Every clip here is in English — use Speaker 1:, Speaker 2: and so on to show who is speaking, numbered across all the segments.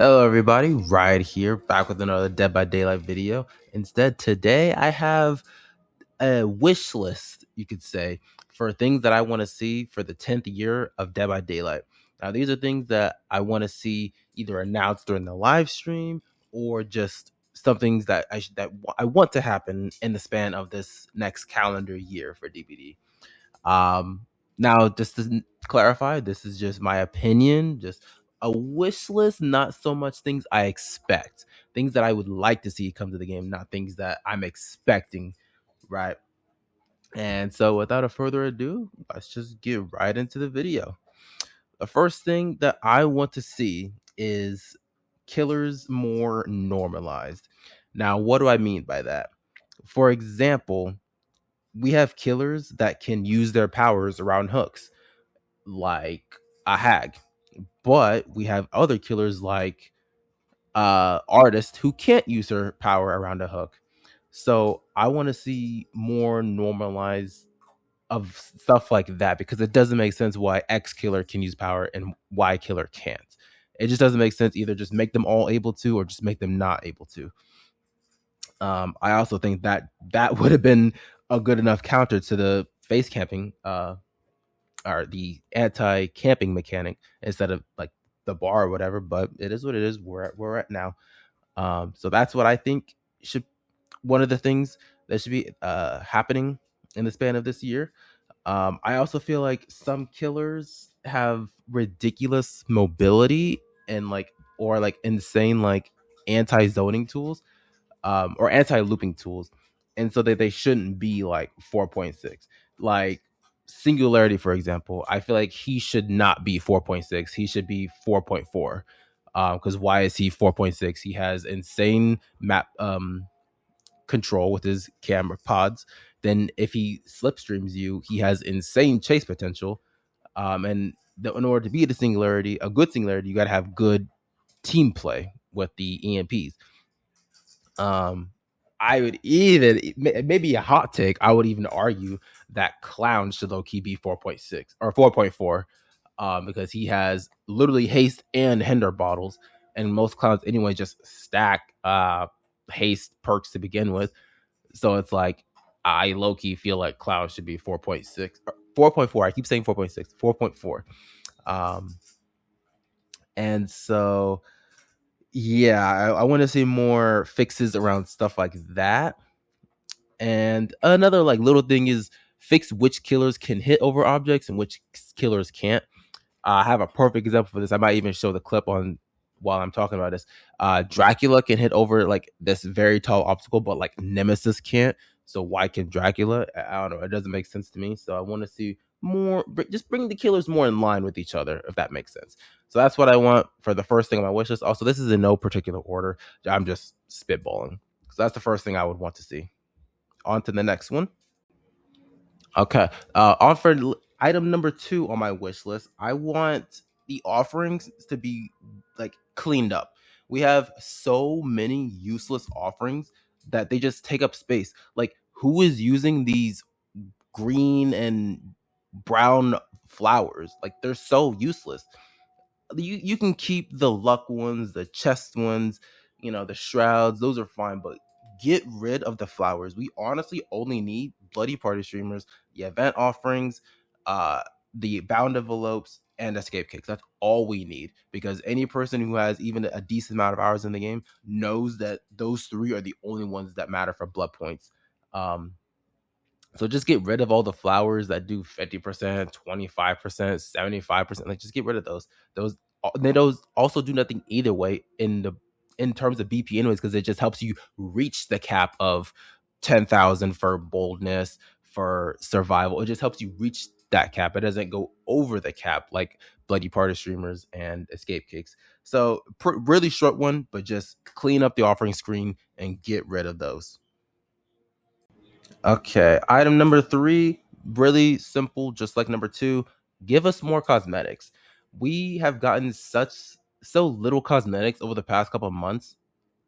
Speaker 1: Hello, everybody. Right here, back with another Dead by Daylight video. Instead, today I have a wish list, you could say, for things that I want to see for the 10th year of Dead by Daylight. Now, these are things that I want to see either announced during the live stream or just some things that I want to happen in the span of this next calendar year for DBD. Um, Now, just to clarify, this is just my opinion, just a wish list, not so much things I expect, things that I would like to see come to the game, not things that I'm expecting, right? And so, without a further ado, let's just get right into the video. The first thing that I want to see is killers more normalized. Now, what do I mean by that? For example, we have killers that can use their powers around hooks like a hag. But we have other killers like artists who can't use her power around a hook. So I want to see more normalized of stuff like that because it doesn't make sense why X killer can use power and Y killer can't. It just doesn't make sense. Either just make them all able to or just make them not able to. I also think that that would have been a good enough counter to the face camping or the anti-camping mechanic instead of like the bar or whatever. But it is what it is. We're at now. So that's what I think should one of the things that should be happening in the span of this year. I also feel like some killers have ridiculous mobility and like insane like anti-zoning tools or anti-looping tools, and so that they shouldn't be like 4.6. Like Singularity, for example, I feel like he should not be 4.6. He should be 4.4. Because why is he 4.6? He has insane map control with his camera pods. Then if he slipstreams you, he has insane chase potential. In order to be a good singularity, you got to have good team play with the EMPs. Um, I would even maybe a hot take. I would even argue that Clown should low key be 4.6 or 4.4, because he has literally haste and hinder bottles, and most clowns anyway just stack haste perks to begin with. So it's like I low key feel like Clown should be 4.6 or 4.4. I keep saying 4.6, 4.4. Um, and so yeah, I want to see more fixes around stuff like that. And another like little thing is fix which killers can hit over objects and which killers can't. I have a perfect example for this. I might even show the clip on while I'm talking about this. Dracula can hit over like this very tall obstacle, but like Nemesis can't. So why can Dracula? I don't know. It doesn't make sense to me. So I want to see more. Just bring the killers more in line with each other, if that makes sense. So that's what I want for the first thing on my wish list. Also, this is in no particular order. I'm just spitballing. So that's the first thing I would want to see. On to the next one. Okay. On for item number 2 on my wish list, I want the offerings to be like cleaned up. We have so many useless offerings that they just take up space. Like, who is using these green and brown flowers? Like, they're so useless. You can keep the luck ones, the chest ones, the shrouds. Those are fine, but get rid of the flowers. We honestly only need bloody party streamers, the event offerings, uh, the bound envelopes, and escape kicks. That's all we need because any person who has even a decent amount of hours in the game knows that those 3 are the only ones that matter for blood points. Um, so just get rid of all the flowers that do 50%, 25%, 75%. Like just get rid of those. Those also do nothing either way in terms of BP anyways, because it just helps you reach the cap of 10,000 for boldness, for survival. It just helps you reach that cap. It doesn't go over the cap like bloody party streamers and escape kicks. So really short one, but just clean up the offering screen and get rid of those. Okay, item number 3, really simple, just like number 2. Give us more cosmetics. We have gotten so little cosmetics over the past couple of months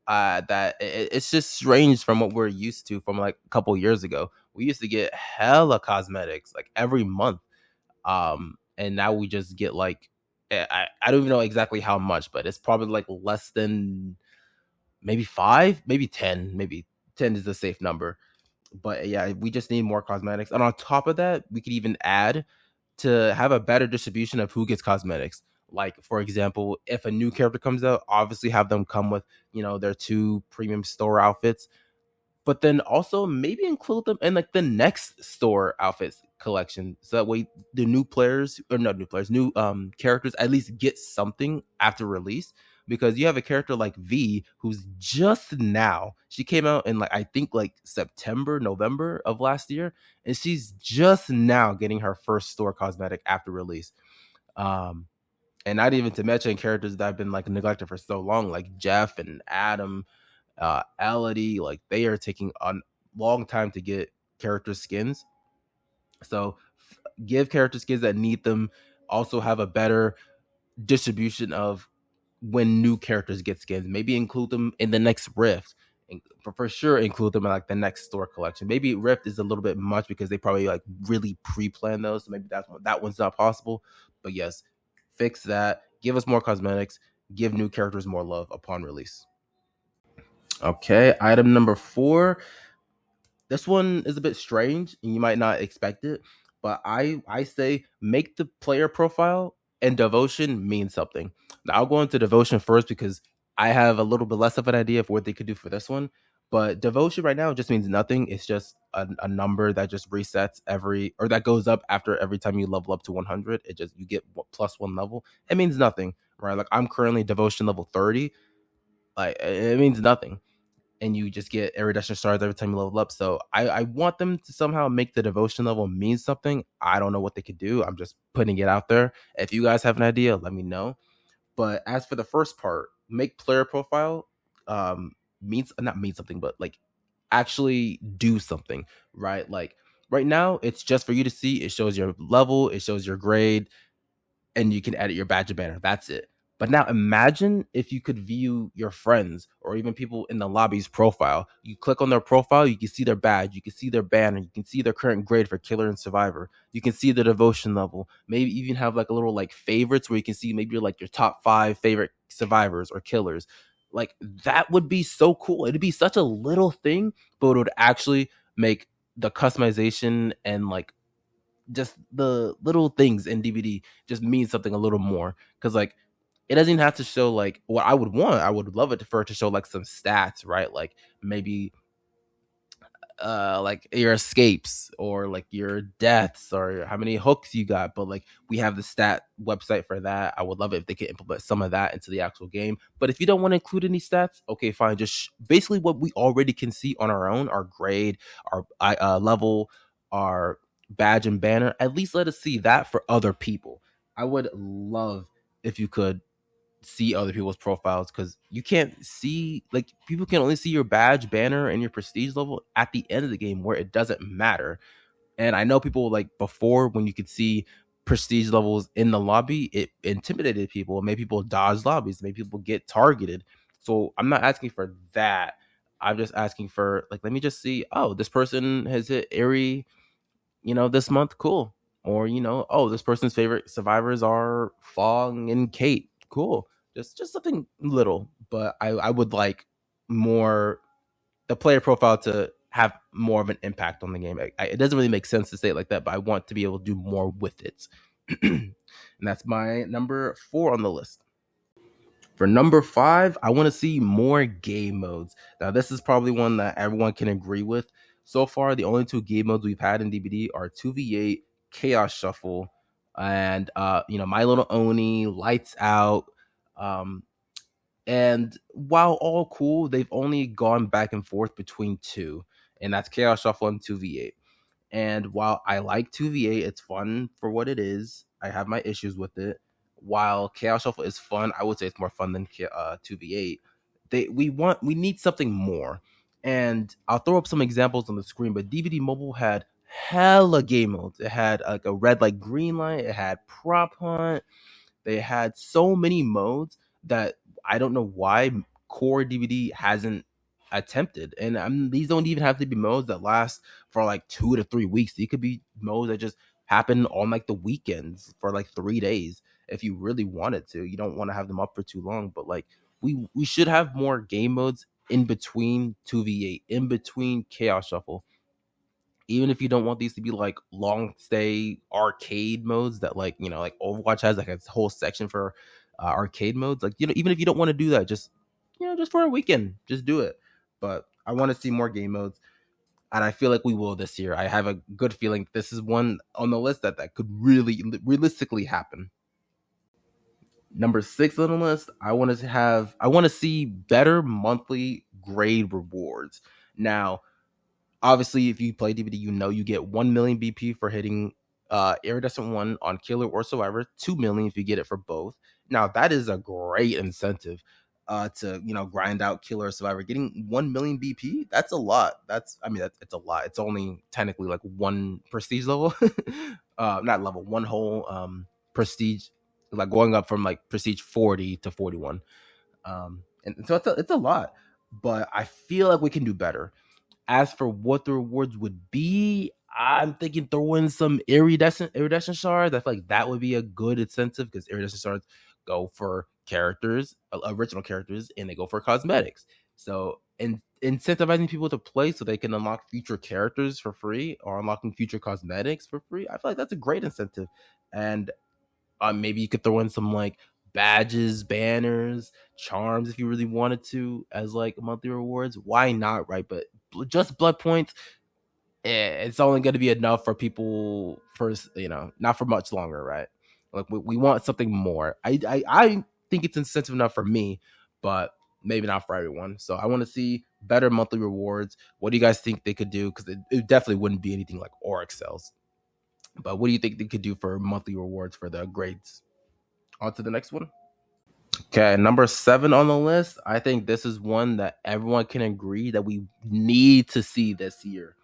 Speaker 1: that it's just strange from what we're used to from like a couple years ago. We used to get hella cosmetics like every month, and now we just get like I don't even know exactly how much, but it's probably like less than maybe 5, maybe 10, maybe 10 is the safe number. But yeah, we just need more cosmetics. And on top of that, we could even add to have a better distribution of who gets cosmetics. Like, for example, if a new character comes out, obviously have them come with, their two premium store outfits, but then also maybe include them in like the next store outfits collection. So that way the new players, or not new players, new characters at least get something after release. Because you have a character like V who's just now, she came out in like I think like September, November of last year, and she's just now getting her first store cosmetic after release. Um and not even to mention characters that have been like neglected for so long, like Jeff and Adam, Elodie, like they are taking a long time to get character skins. So give character skins that need them. Also have a better distribution of when new characters get skins. Maybe include them in the next Rift. And for sure, include them in like the next store collection. Maybe Rift is a little bit much because they probably like really pre-plan those. So maybe that one's not possible. But yes, fix that. Give us more cosmetics. Give new characters more love upon release. Okay, item number 4. This one is a bit strange and you might not expect it, but I say make the player profile and devotion mean something. Now I'll go into devotion first because I have a little bit less of an idea of what they could do for this one. But devotion right now just means nothing. It's just a number that just resets every, or that goes up after every time you level up to 100. It just, you get plus 1 level. It means nothing, right? Like I'm currently devotion level 30. Like it means nothing, and you just get iridescent stars every time you level up. So I want them to somehow make the devotion level mean something. I don't know what they could do. I'm just putting it out there. If you guys have an idea, let me know. But as for the first part, make player profile means not mean something, but like actually do something, right? Like right now, it's just for you to see. It shows your level, it shows your grade, and you can edit your badge and banner. That's it. But now imagine if you could view your friends or even people in the lobby's profile. You click on their profile, you can see their badge, you can see their banner, you can see their current grade for killer and survivor. You can see the devotion level. Maybe even have like a little like favorites where you can see maybe like your top 5 favorite survivors or killers. Like that would be so cool. It'd be such a little thing, but it would actually make the customization and like just the little things in DVD just mean something a little more. Because like it doesn't even have to show like what I would want. I would love it for it to show like some stats, right? Like maybe like your escapes or like your deaths or how many hooks you got. But like we have the stat website for that. I would love it if they could implement some of that into the actual game. But if you don't want to include any stats, okay, fine. Just basically what we already can see on our own, our grade, our level, our badge and banner. At least let us see that for other people. I would love if you could see other people's profiles, because you can't see, like, people can only see your badge, banner, and your prestige level at the end of the game where it doesn't matter. And I know people like before, when you could see prestige levels in the lobby, it intimidated people, it made people dodge lobbies, it made people get targeted. So I'm not asking for that. I'm just asking for like, let me just see, oh, this person has hit Airy, this month, cool. Or, oh, this person's favorite survivors are Fong and Kate, cool. Just something little, but I would like more the player profile to have more of an impact on the game. It doesn't really make sense to say it like that, but I want to be able to do more with it. And that's my number 4 on the list. For number 5, I want to see more game modes. Now, this is probably one that everyone can agree with. So far, the only 2 game modes we've had in DBD are 2v8, Chaos Shuffle, and My Little Oni, Lights Out. Um, and while all cool, they've only gone back and forth between 2, and that's Chaos Shuffle and 2v8. And while I like 2v8, it's fun for what it is. I have my issues with it. While Chaos Shuffle is fun, I would say it's more fun than 2v8. We need something more. And I'll throw up some examples on the screen, but DVD Mobile had hella game modes. It had like a red light, green light. It had prop hunt. They had so many modes that I don't know why core DVD hasn't attempted. And these don't even have to be modes that last for like 2 to 3 weeks. These could be modes that just happen on like the weekends for like 3 days. if you really wanted to. You don't want to have them up for too long, but like we should have more game modes in between 2v8, in between Chaos Shuffle. Even if you don't want these to be like long stay arcade modes that like, like Overwatch has like a whole section for arcade modes. Like, even if you don't want to do that, just just for a weekend, just do it. But I want to see more game modes, and I feel like we will this year. I have a good feeling this is one on the list that could really realistically happen. Number 6 on the list, I want to see better monthly grade rewards. Now, obviously, if you play DVD, you get 1 million BP for hitting Iridescent 1 on Killer or Survivor, 2 million if you get it for both. Now, that is a great incentive to, grind out Killer or Survivor. Getting 1 million BP, that's a lot. It's a lot. It's only technically like one prestige level, not level, one whole prestige, like going up from like prestige 40 to 41. And so it's a lot, but I feel like we can do better. As for what the rewards would be, I'm thinking throw in some iridescent shards. I feel like that would be a good incentive because iridescent shards go for characters, original characters, and they go for cosmetics. So incentivizing people to play so they can unlock future characters for free or unlocking future cosmetics for free, I feel like that's a great incentive. And maybe you could throw in some like badges, banners, charms if you really wanted to as like monthly rewards. Why not, right? But just blood points, it's only going to be enough for people for not for much longer, right? Like we want something more. I think it's incentive enough for me, but maybe not for everyone. So I want to see better monthly rewards. What do you guys think they could do? Because it definitely wouldn't be anything like Oryx cells. But what do you think they could do for monthly rewards for the grades? On to the next one. Okay, number 7 on the list. I think this is one that everyone can agree that we need to see this year.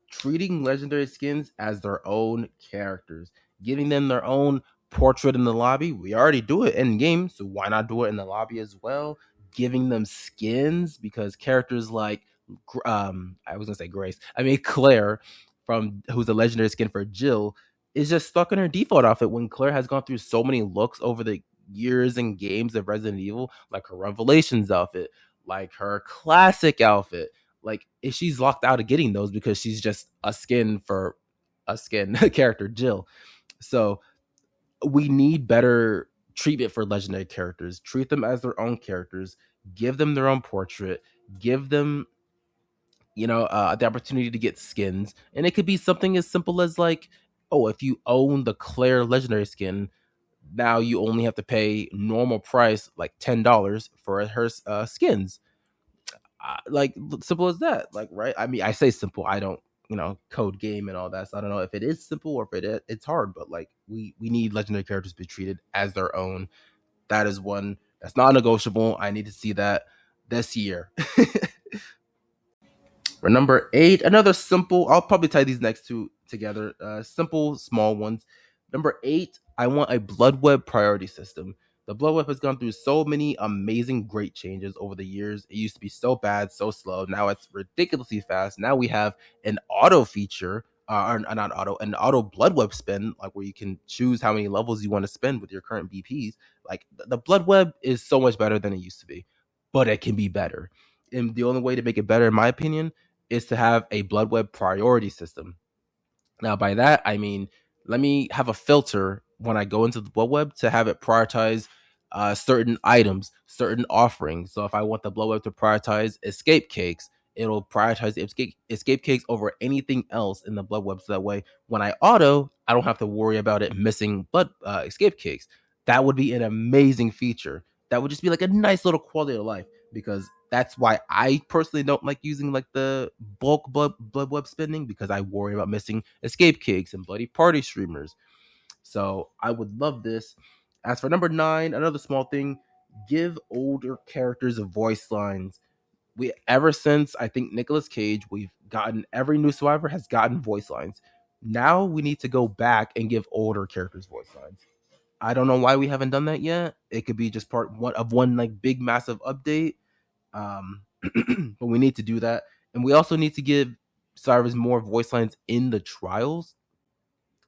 Speaker 1: Treating legendary skins as their own characters, giving them their own portrait in the lobby. We already do it in game, so why not do it in the lobby as well? Giving them skins because characters like I was gonna say Grace. I mean Claire, from who's a legendary skin for Jill, is just stuck in her default outfit when Claire has gone through so many looks over the years and games of Resident Evil, like her Revelations outfit, like her classic outfit. Like if she's locked out of getting those because she's just a skin for a skin character, Jill. So we need better treatment for legendary characters. Treat them as their own characters. Give them their own portrait. Give them, the opportunity to get skins, and it could be something as simple as like, oh, if you own the Claire legendary skin, now you only have to pay normal price like $10 for her skins. Like simple as that, like, right? I mean, I say simple, I don't code game and all that, so I don't know if it is simple or if it's hard, but like we need legendary characters to be treated as their own. That is one that's not negotiable. I need to see that this year. For number 8, another simple, I'll probably tie these next two together, simple small ones. Number 8, I want a blood web priority system. The blood web has gone through so many amazing great changes over the years. It used to be so bad, so slow. Now it's ridiculously fast. Now we have an auto feature, or not auto, an auto blood web spin, like where you can choose how many levels you want to spend with your current BPs. Like the blood web is so much better than it used to be, but it can be better. And the only way to make it better, in my opinion, is to have a blood web priority system. Now, by that, I mean, let me have a filter when I go into the blood web to have it prioritize certain items, certain offerings. So if I want the blood web to prioritize escape cakes, it'll prioritize escape cakes over anything else in the blood web. So that way, when I auto, I don't have to worry about it missing blood escape cakes. That would be an amazing feature. That would just be like a nice little quality of life, because that's why I personally don't like using like the bulk blood web spending, because I worry about missing escape cakes and bloody party streamers. So I would love this. As for number 9, another small thing, give older characters voice lines. We ever since I think Nicolas Cage, we've gotten every new survivor has gotten voice lines. Now we need to go back and give older characters voice lines. I don't know why we haven't done that yet. It could be just part one of one like big massive update, um, but we need to do that, and we also need to give survivors more voice lines in the trials,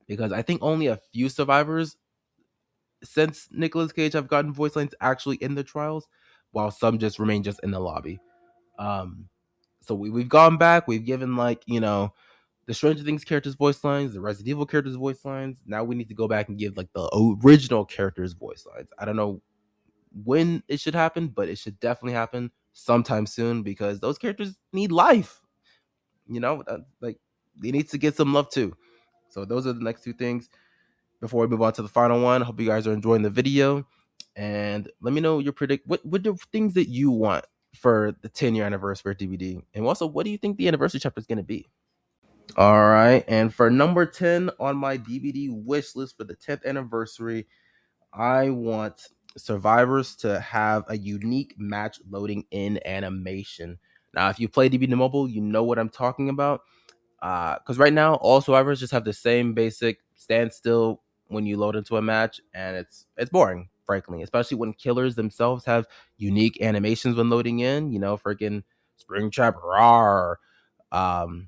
Speaker 1: because I think only a few survivors since Nicolas Cage have gotten voice lines actually in the trials, while some just remain just in the lobby. Um, so we've gone back. We've given like the Stranger Things characters' voice lines, the Resident Evil characters' voice lines. Now we need to go back and give like the original characters' voice lines. I don't know when it should happen, but it should definitely happen sometime soon because those characters need life. Like they need to get some love too. So those are the next two things. Before we move on to the final one, hope you guys are enjoying the video, and let me know your predict what the things that you want for the 10-year anniversary of DVD, and also what do you think the anniversary chapter is going to be? All right, and for number 10 on my DVD wish list for the 10th anniversary, I want Survivors to have a unique match loading in animation. Now, if you play DVD Mobile, you know what I'm talking about. Because right now, all Survivors just have the same basic standstill when you load into a match, and it's boring, frankly. Especially when killers themselves have unique animations when loading in. Freaking Springtrap Rawr. Um,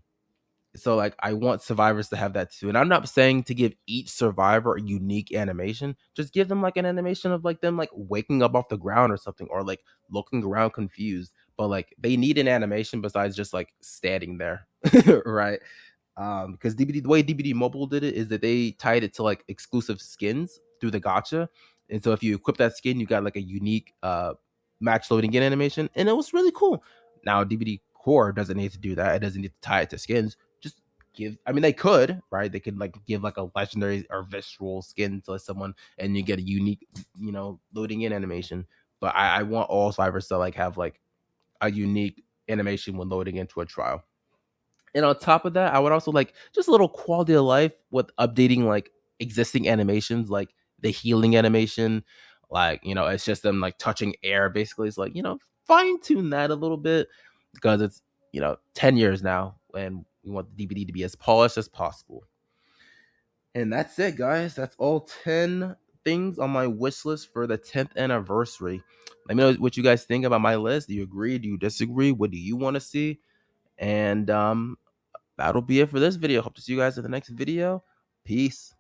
Speaker 1: so like I want survivors to have that too. And I'm not saying to give each survivor a unique animation. Just give them like an animation of like them like waking up off the ground or something, or like looking around confused. But like they need an animation besides just like standing there. Right? Because DVD, the way DVD Mobile did it is that they tied it to like exclusive skins through the gacha. And so if you equip that skin, you got like a unique match loading in animation, and it was really cool. Now DVD Core doesn't need to do that. It doesn't need to tie it to skins. Just give. I mean, they could, right? They could like give like a legendary or visceral skin to someone, and you get a unique, loading in animation. But I want all survivors to like have like a unique animation when loading into a trial. And on top of that, I would also like just a little quality of life with updating like existing animations, like the healing animation. Like, it's just them like touching air basically. It's like, fine tune that a little bit because it's, 10 years now and we want the DVD to be as polished as possible. And that's it, guys. That's all 10 things on my wish list for the 10th anniversary. Let me know what you guys think about my list. Do you agree? Do you disagree? What do you want to see? And that'll be it for this video. Hope to see you guys in the next video. Peace.